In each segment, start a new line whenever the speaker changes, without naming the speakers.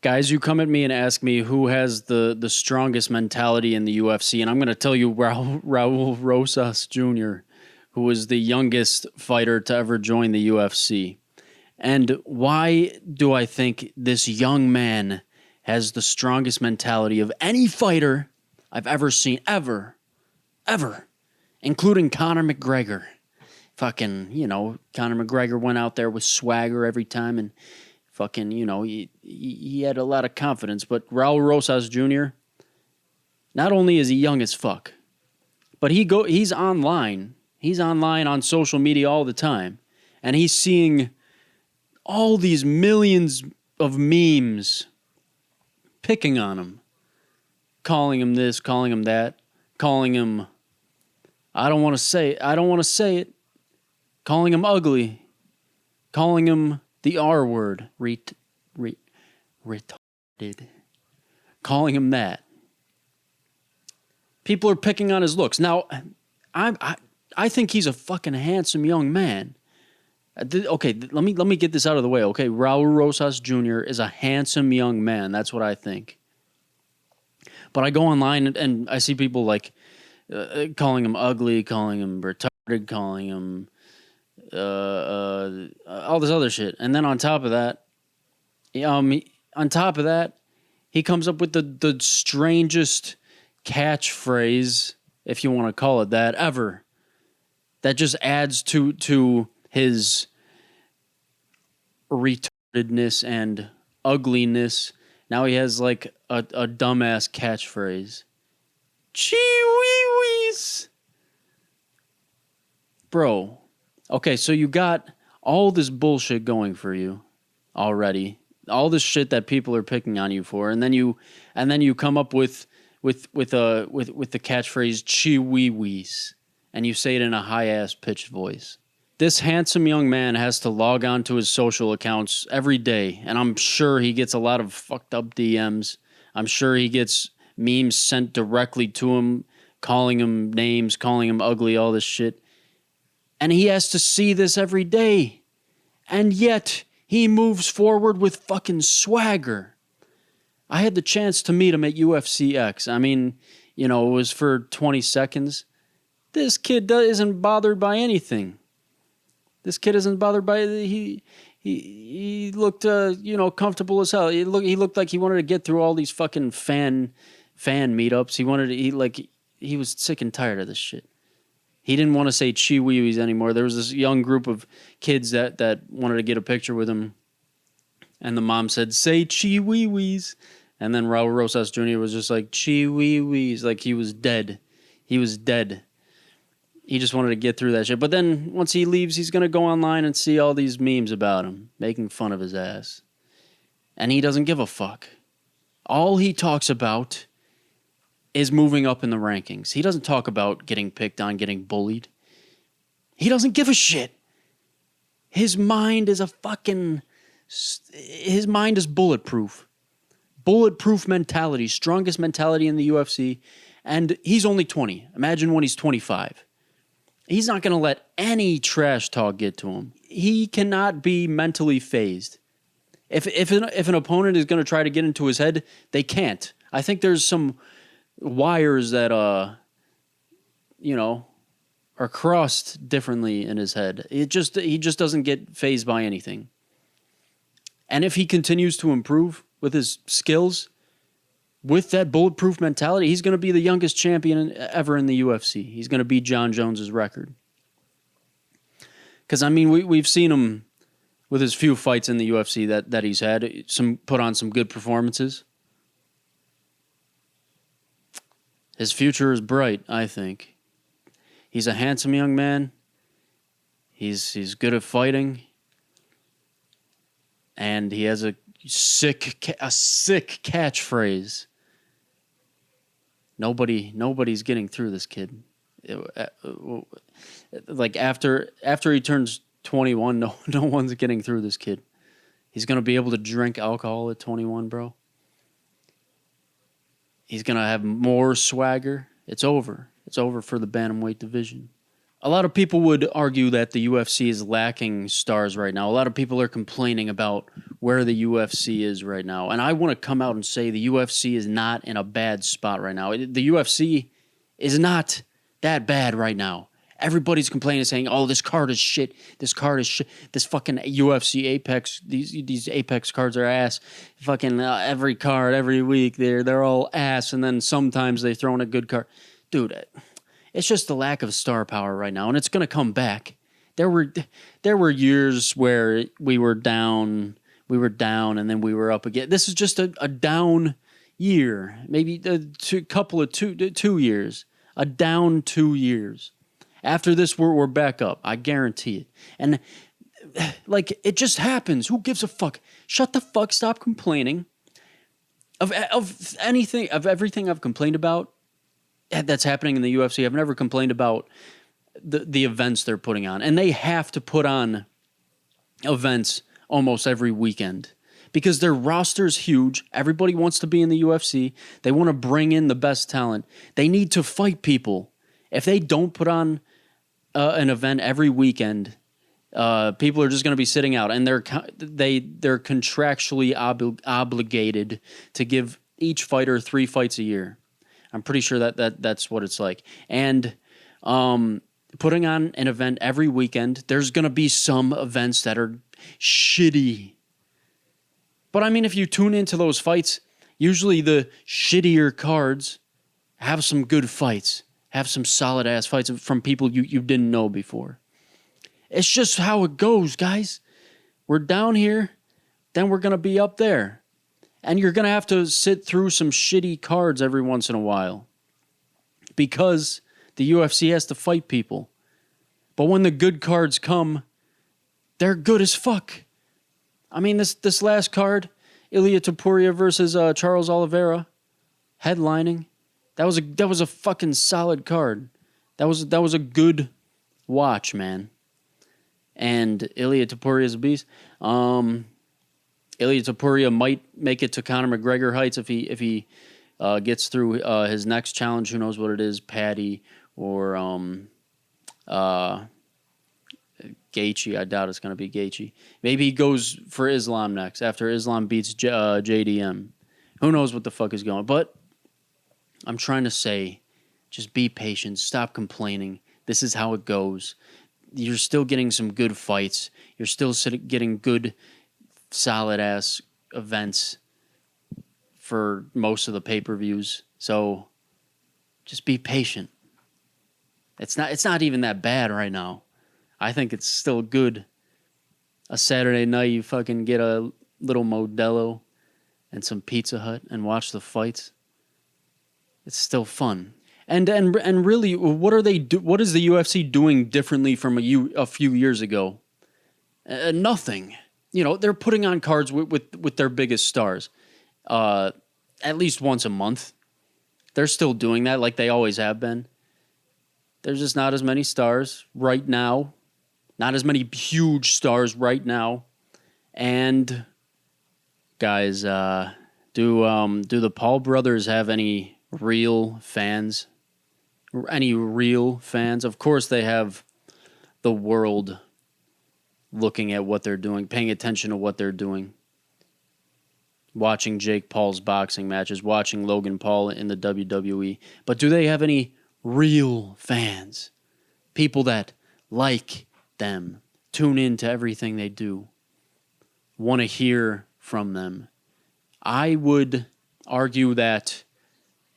Guys, you come at me and ask me who has the strongest mentality in the UFC, and I'm going to tell you Raul Rosas Jr., who was the youngest fighter to ever join the UFC. And why do I think this young man has the strongest mentality of any fighter I've ever seen, ever, including Conor McGregor. Fucking, Conor McGregor went out there with swagger every time and fucking, he had a lot of confidence. But Raul Rosas Jr., not only is he young as fuck, but he's online. He's online on social media all the time. And he's seeing all these millions of memes picking on him, calling him this, calling him that, calling him, I don't want to say it, calling him ugly, calling him the R word, retarded, calling him that. People are picking on his looks. Now, I think he's a fucking handsome young man. Okay, let me get this out of the way. Okay, Raul Rosas Jr. is a handsome young man. That's what I think. But I go online and I see people like calling him ugly, calling him retarded, calling him all this other shit. And then on top of that, he comes up with the strangest catchphrase, if you want to call it that, ever. That just adds to his retardedness and ugliness. Now he has like a dumbass catchphrase. Chee-wee-wees. Bro. Okay, so you got all this bullshit going for you already. All this shit that people are picking on you for, and then you come up with the catchphrase chee-wee-wees, and you say it in a high-ass pitched voice. This handsome young man has to log on to his social accounts every day, and I'm sure he gets a lot of fucked up DMs. I'm sure he gets memes sent directly to him, calling him names, calling him ugly, all this shit. And he has to see this every day. And yet, he moves forward with fucking swagger. I had the chance to meet him at UFC X. I mean, it was for 20 seconds. This kid isn't bothered by anything. This kid isn't bothered by it. He looked comfortable as hell. He looked like he wanted to get through all these fucking fan meetups. He was sick and tired of this shit. He didn't want to say chee-wee-wees anymore. There was this young group of kids that wanted to get a picture with him, and the mom said, "Say chee-wee-wees," and then Raul Rosas Jr. was just like chee-wee-wees, like he was dead. He was dead. He just wanted to get through that shit. But then once he leaves, he's going to go online and see all these memes about him, making fun of his ass. And he doesn't give a fuck. All he talks about is moving up in the rankings. He doesn't talk about getting picked on, getting bullied. He doesn't give a shit. His mind is bulletproof. Bulletproof mentality, strongest mentality in the UFC. And he's only 20. Imagine when he's 25. He's not going to let any trash talk get to him. He cannot be mentally phased. If an opponent is going to try to get into his head, they can't. I think there's some wires that are crossed differently in his head. He just doesn't get phased by anything. And if he continues to improve with his skills, with that bulletproof mentality, he's going to be the youngest champion ever in the UFC. He's going to beat Jon Jones's record. Because, I mean, we've seen him with his few fights in the UFC that he's had, put on some good performances. His future is bright, I think. He's a handsome young man. He's good at fighting. And he has a sick catchphrase. Nobody's getting through this kid. Like after he turns 21, no one's getting through this kid. He's gonna be able to drink alcohol at 21, bro. He's gonna have more swagger. It's over. It's over for the bantamweight division. A lot of people would argue that the UFC is lacking stars right now. A lot of people are complaining about where the UFC is right now. And I want to come out and say the UFC is not in a bad spot right now. The UFC is not that bad right now. Everybody's complaining, saying, "Oh, this card is shit. This card is shit. This fucking UFC Apex, these Apex cards are ass. Fucking every card every week, they're all ass. And then sometimes they throw in a good card, dude. It's just the lack of star power right now, and it's gonna come back. There were years where we were down, and then we were up again. This is just a down year, maybe two years, a down 2 years. After this, we're back up. I guarantee it. And like, it just happens. Who gives a fuck? Shut the fuck. Stop complaining. Of anything, of everything I've complained about that's happening in the UFC, I've never complained about the events they're putting on. And they have to put on events almost every weekend because their roster's huge. Everybody wants to be in the UFC. They want to bring in the best talent. They need to fight people. If they don't put on an event every weekend, people are just going to be sitting out, and they're contractually obligated to give each fighter 3 fights a year. I'm pretty sure that's what it's like. And putting on an event every weekend, there's going to be some events that are shitty. But I mean, if you tune into those fights, usually the shittier cards have some good fights. Have some solid ass fights from people you didn't know before. It's just how it goes, guys. We're down here, then we're going to be up there. And you're going to have to sit through some shitty cards every once in a while. Because the UFC has to fight people. But when the good cards come, they're good as fuck. I mean, this last card, Ilia Topuria versus Charles Oliveira, headlining. That was a fucking solid card. That was a good watch, man. And Ilia Topuria is a beast. Ilia Topuria might make it to Conor McGregor heights if he gets through his next challenge. Who knows what it is? Paddy or Gaethje. I doubt it's going to be Gaethje. Maybe he goes for Islam next after Islam beats JDM. Who knows what the fuck is going on? But I'm trying to say, just be patient. Stop complaining. This is how it goes. You're still getting some good fights. You're still getting good, solid-ass events for most of the pay-per-views. So just be patient. It's not even that bad right now. I think it's still good. A Saturday night, you fucking get a little Modelo and some Pizza Hut and watch the fights. It's still fun. And really, what are they what is the UFC doing differently from a few years ago? Nothing. You know, they're putting on cards with their biggest stars at least once a month. They're still doing that like they always have been. There's just not as many stars right now. Not as many huge stars right now. And guys, do the Paul brothers have any real fans? Any real fans? Of course they have the world looking at what they're doing, paying attention to what they're doing. Watching Jake Paul's boxing matches, watching Logan Paul in the WWE. But do they have any real fans? People that like them, tune in to everything they do, want to hear from them. I would argue that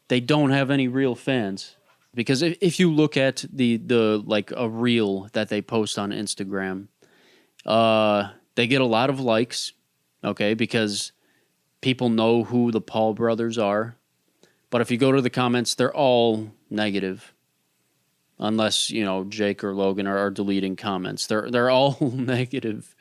they don't have any real fans. Because if you look at the like a reel that they post on Instagram, they get a lot of likes, okay, because people know who the Paul brothers are. But if you go to the comments, they're all negative. Unless, you know, Jake or Logan are deleting comments. They're all negative.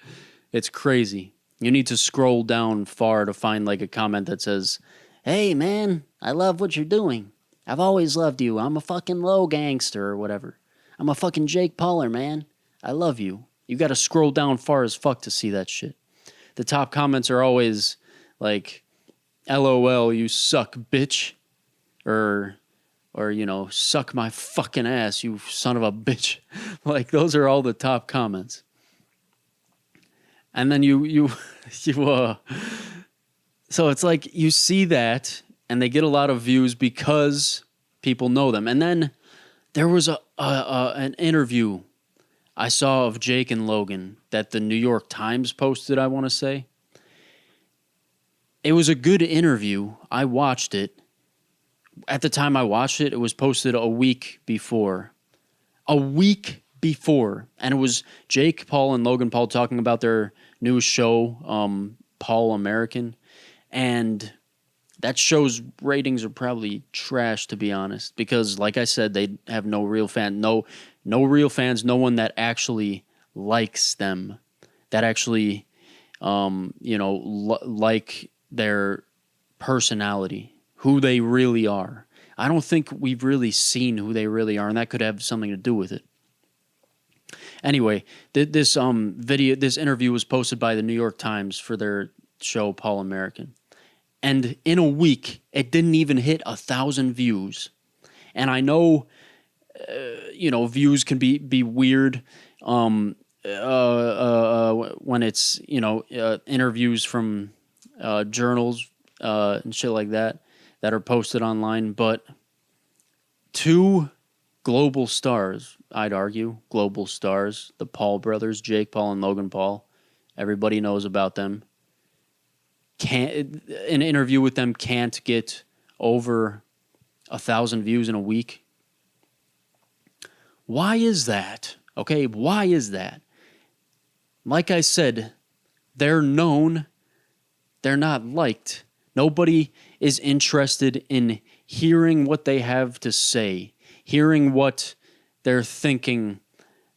It's crazy. You need to scroll down far to find like a comment that says, "Hey man, I love what you're doing. I've always loved you. I'm a fucking low gangster," or whatever. "I'm a fucking Jake Pauler, man. I love you." You got to scroll down far as fuck to see that shit. The top comments are always like, "LOL, you suck, bitch," or or, suck my fucking ass, you son of a bitch. Like, those are all the top comments. And then so it's like you see that, and they get a lot of views because people know them. And then there was an interview I saw of Jake and Logan that the New York Times posted, I want to say. It was a good interview. I watched it. At the time I watched it, it was posted a week before. A week before. And it was Jake Paul and Logan Paul talking about their new show, Paul American. And that show's ratings are probably trash, to be honest. Because, like I said, they have no real fan. No real fans. No one that actually likes them. That actually, like their personality, who they really are. I don't think we've really seen who they really are, and that could have something to do with it. Anyway, this interview was posted by the New York Times for their show Paul American, and in a week it didn't even hit 1,000 views. And I know, views can be weird when it's interviews from journals and shit like that are posted online, but two global stars, I'd argue, global stars, the Paul brothers, Jake Paul and Logan Paul, everybody knows about them. An interview with them can't get over 1,000 views in a week. Why is that? Okay, why is that? Like I said, they're known. They're not liked. Nobody is interested in hearing what they have to say, hearing what they're thinking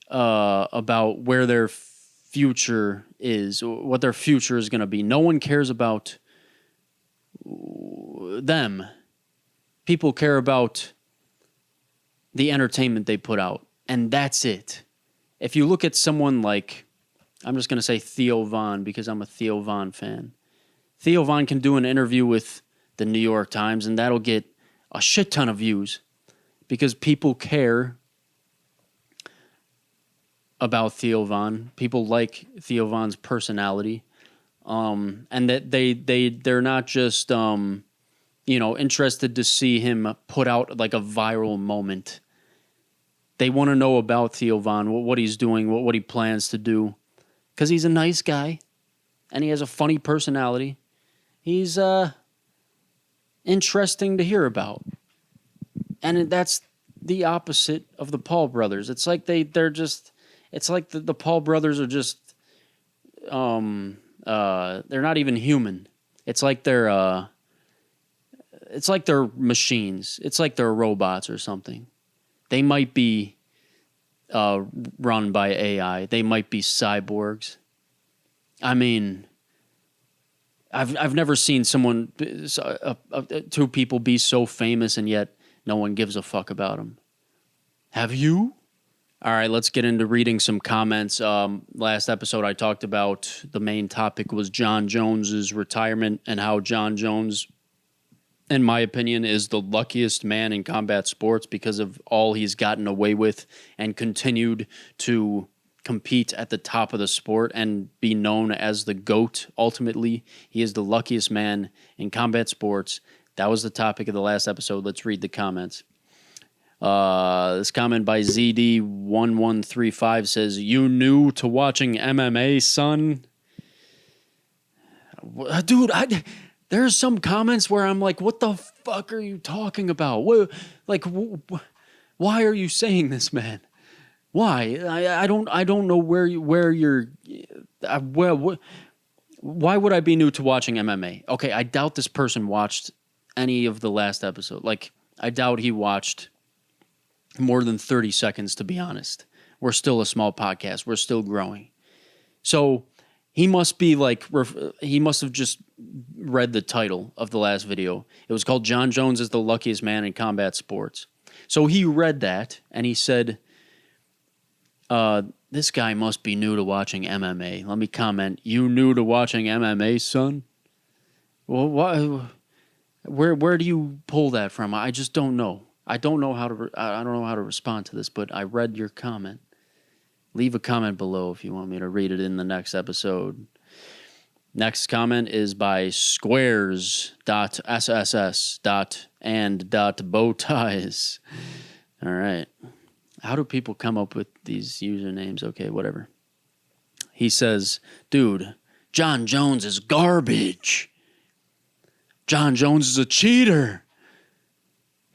about where their future is, what their future is going to be. No one cares about them. People care about the entertainment they put out, and that's it. If you look at someone like, I'm just going to say Theo Von because I'm a Theo Von fan. Theo Von can do an interview with the New York Times, and that'll get a shit ton of views because people care about Theo Von. People like Theo Von's personality, and that they're not just interested to see him put out like a viral moment. They want to know about Theo Von, what he's doing, what he plans to do, because he's a nice guy and he has a funny personality. He's interesting to hear about. And that's the opposite of the Paul brothers. It's like they're just, it's like the Paul brothers are just, they're not even human. It's like they're machines. It's like they're robots or something. They might be run by AI. They might be cyborgs. I mean, I've never seen two people be so famous and yet no one gives a fuck about them. Have you? All right, let's get into reading some comments. Last episode I talked about the main topic was Jon Jones's retirement and how Jon Jones, in my opinion, is the luckiest man in combat sports because of all he's gotten away with and continued to compete at the top of the sport and be known as the GOAT. Ultimately, he is the luckiest man in combat sports. That was the topic of the last episode. Let's read the comments. This comment by ZD1135 says, "You new to watching MMA, son?" Dude, there's some comments where I'm like, what the fuck are you talking about? Why are you saying this, man? Why? I don't know where you're. Why would I be new to watching MMA? Okay, I doubt this person watched any of the last episode. Like, I doubt he watched more than 30 seconds, to be honest. We're still a small podcast. We're still growing. So he must be like, he must have just read the title of the last video. It was called Jon Jones is the luckiest man in combat sports. So he read that and he said, this guy must be new to watching MMA. Let me comment. You new to watching MMA, son? Well, why? Where do you pull that from? I just don't know. I don't know how to. I don't know how to respond to this, but I read your comment. Leave a comment below if you want me to read it in the next episode. Next comment is by squares.sss.and.bowties. All right. How do people come up with these usernames? Okay, whatever. He says, dude, Jon Jones is garbage. Jon Jones is a cheater.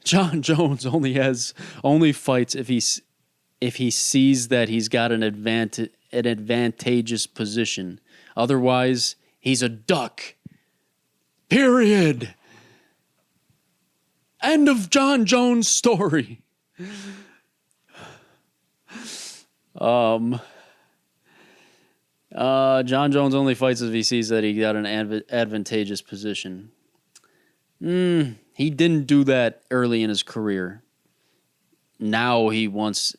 Jon Jones only fights if he sees that he's got an advantageous position. Otherwise, he's a duck. Period. End of Jon Jones' story. Jon Jones only fights if he sees that he got an advantageous position. He didn't do that early in his career. Now he wants,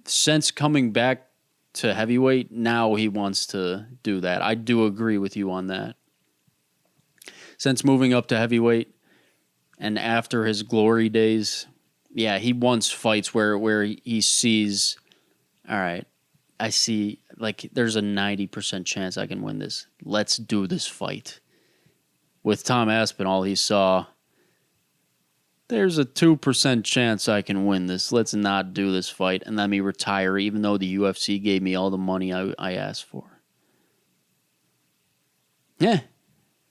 since coming back to heavyweight, now he wants to do that. I do agree with you on that. Since moving up to heavyweight and after his glory days, yeah, he wants fights where he sees, all right, I see, like, there's a 90% chance I can win this. Let's do this fight. With Tom Aspinall, he saw, there's a 2% chance I can win this. Let's not do this fight and let me retire, even though the UFC gave me all the money I asked for. Yeah.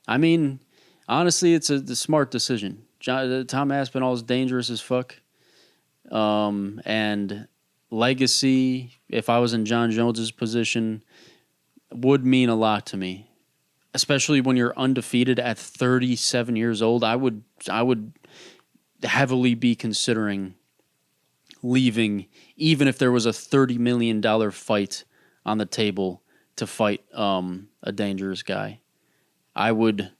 I mean, honestly, it's a smart decision. Tom Aspinall is dangerous as fuck. And legacy, if I was in Jon Jones's position, would mean a lot to me. Especially when you're undefeated at 37 years old. I would heavily be considering leaving, even if there was a $30 million fight on the table to fight a dangerous guy. I would,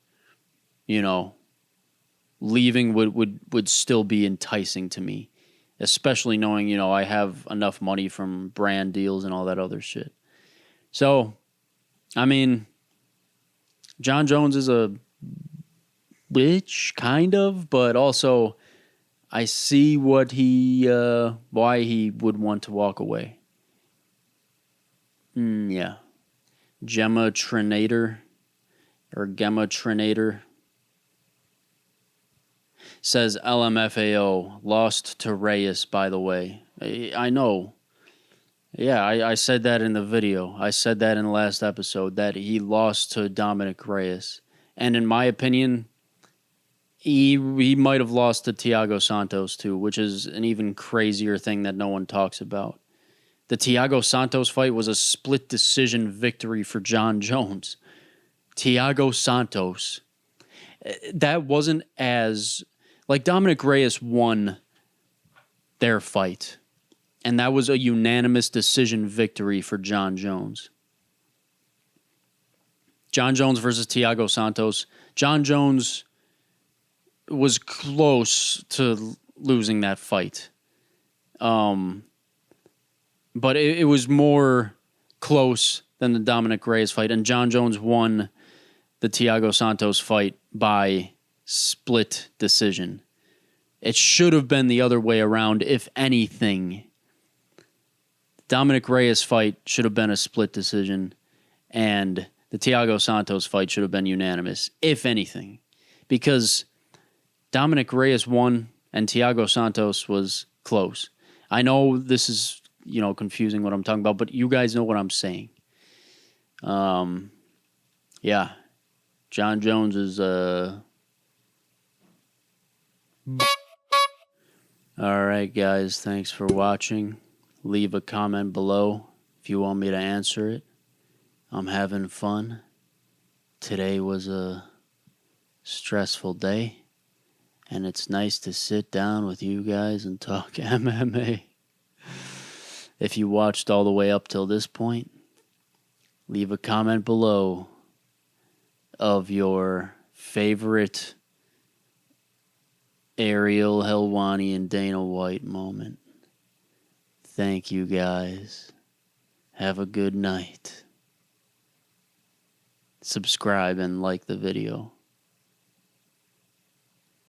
leaving would still be enticing to me, especially knowing, I have enough money from brand deals and all that other shit. So, I mean, Jon Jones is a bitch, kind of, but also I see what why he would want to walk away. Yeah. Gemma Trinator says LMFAO lost to Reyes, by the way. I know. Yeah, I said that in the video. I said that in the last episode, that he lost to Dominic Reyes. And in my opinion, he might have lost to Thiago Santos too, which is an even crazier thing that no one talks about. The Thiago Santos fight was a split decision victory for Jon Jones. Thiago Santos. That wasn't as... Like, Dominic Reyes won their fight, and that was a unanimous decision victory for Jon Jones. Jon Jones versus Thiago Santos. Jon Jones was close to losing that fight. But it was more close than the Dominic Reyes fight, and Jon Jones won the Thiago Santos fight by split decision. It should have been the other way around, if anything. Dominic Reyes fight should have been a split decision, and the Thiago Santos fight should have been unanimous, if anything. Because Dominic Reyes won, and Thiago Santos was close. I know this is, confusing what I'm talking about, but you guys know what I'm saying. Yeah. Jon Jones is, All right, guys. Thanks for watching. Leave a comment below if you want me to answer it. I'm having fun. Today was a stressful day, and it's nice to sit down with you guys and talk MMA. If you watched all the way up till this point, leave a comment below of your favorite Ariel Helwani and Dana White moment. Thank you, guys. Have a good night. Subscribe and like the video.